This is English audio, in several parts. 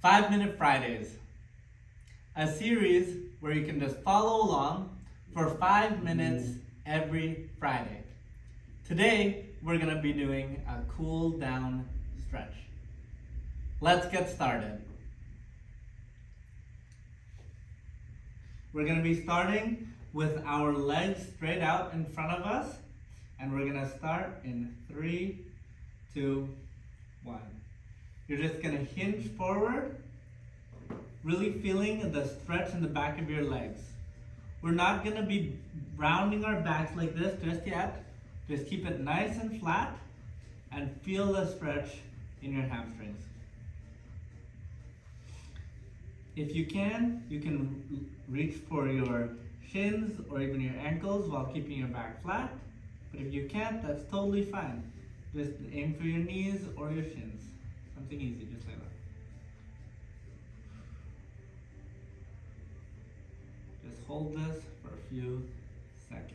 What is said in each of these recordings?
5-Minute Fridays, a series where you can just follow along for 5 minutes every Friday. Today, we're going to be doing a cool down stretch. Let's get started. We're going to be starting with our legs straight out in front of us, and we're going to start in 3, 2, 1. You're just going to hinge forward, really feeling the stretch in the back of your legs. We're not going to be rounding our backs like this just yet. Just keep it nice and flat and feel the stretch in your hamstrings. If you can reach for your shins or even your ankles while keeping your back flat. But if you can't, that's totally fine. Just aim for your knees or your shins. Something easy, just like that. Just hold this for a few seconds.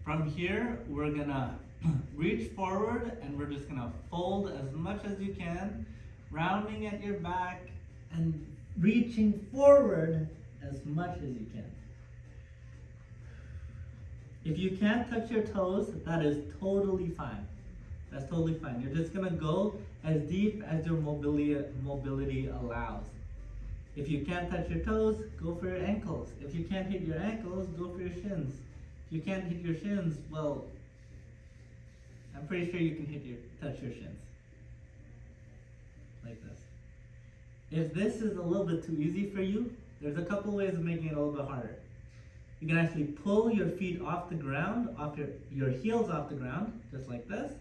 From here, we're gonna reach forward and we're just gonna fold as much as you can, rounding at your back and reaching forward as much as you can. If you can't touch your toes, that is totally fine. That's totally fine. You're just gonna go as deep as your mobility allows. If you can't touch your toes, go for your ankles. If you can't hit your ankles, go for your shins. If you can't hit your shins, well, I'm pretty sure you can touch your shins. Like this. If this is a little bit too easy for you, there's a couple ways of making it a little bit harder. You can actually pull your feet off the ground, off your heels off the ground, just like this.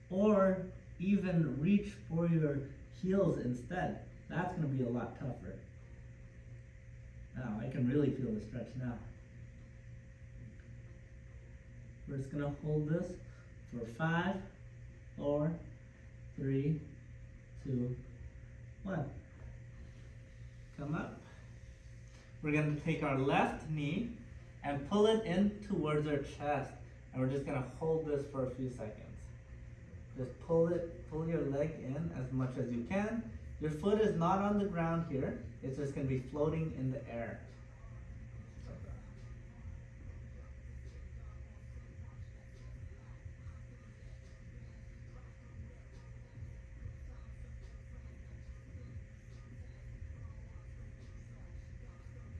Or even reach for your heels instead. That's going to be a lot tougher. Now, I can really feel the stretch now. We're just going to hold this for 5, 4, 3, 2, 1. Come up. We're going to take our left knee and pull it in towards our chest. And we're just going to hold this for a few seconds. Just pull your leg in as much as you can. Your foot is not on the ground here. It's just going to be floating in the air.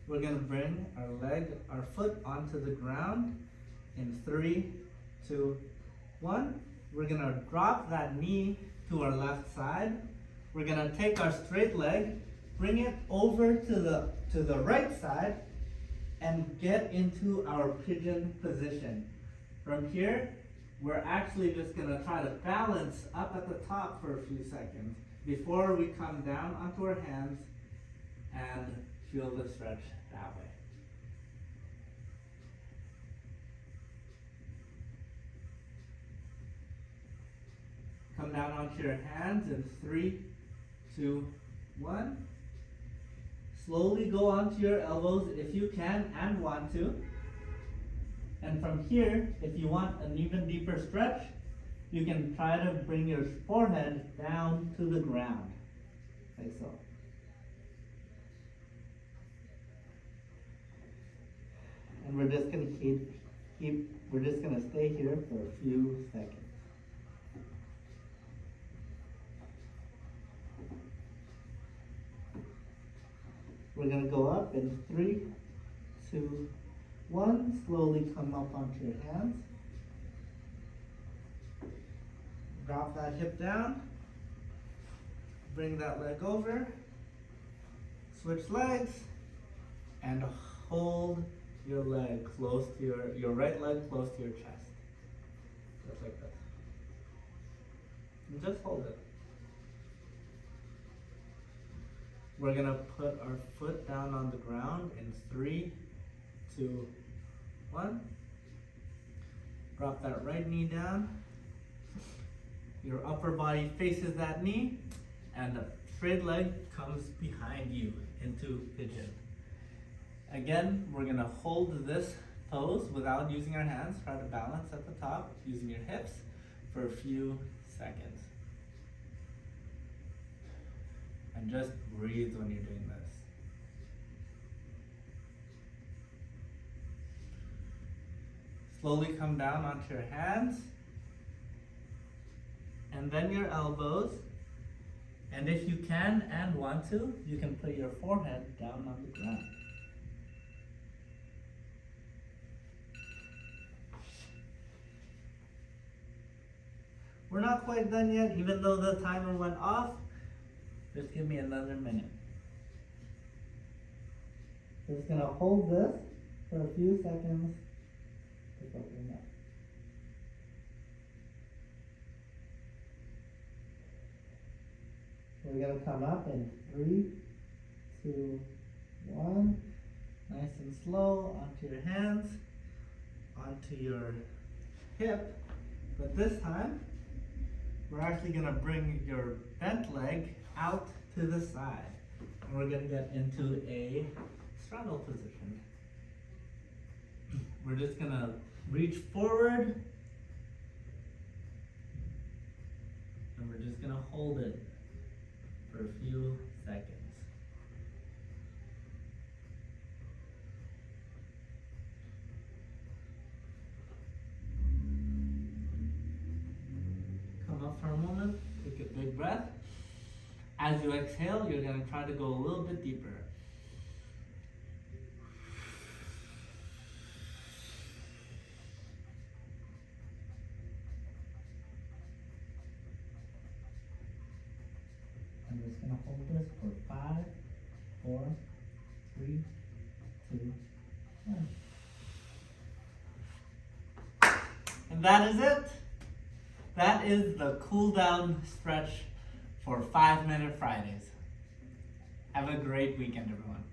We're going to bring our foot onto the ground in 3, 2, 1. We're going to drop that knee to our left side. We're going to take our straight leg, bring it over to the right side, and get into our pigeon position. From here, we're actually just going to try to balance up at the top for a few seconds before we come down onto our hands and feel the stretch that way. Come down onto your hands in 3, 2, 1. Slowly go onto your elbows if you can and want to. And from here, if you want an even deeper stretch, you can try to bring your forehead down to the ground, like so. And we're just going to we're just going to stay here for a few seconds. We're going to go up in 3, 2, 1. Slowly come up onto your hands. Drop that hip down. Bring that leg over. Switch legs. And hold your leg close to your right leg close to your chest. Just like that. And just hold it. We're going to put our foot down on the ground in 3, 2, 1. Drop that right knee down. Your upper body faces that knee, and the straight leg comes behind you into pigeon. Again, we're gonna hold this pose without using our hands. Try to balance at the top using your hips for a few seconds. And just breathe when you're doing this. Slowly come down onto your hands and then your elbows. And if you can and want to, you can put your forehead down on the ground. We're not quite done yet, even though the timer went off. Just give me another minute. Just gonna hold this for a few seconds before we up. We're gonna come up in 3, 2, 1. Nice and slow, onto your hands, onto your hip. But this time, we're actually gonna bring your bent leg out to the side. And we're gonna get into a straddle position. We're just gonna reach forward. And we're just gonna hold it for a few seconds. Come up for a moment, take a big breath. As you exhale, you're going to try to go a little bit deeper. I'm just going to hold this for 5, 4, 3, 2, 1. And that is it. That is the cool down stretch for 5-Minute Fridays. Have a great weekend, everyone.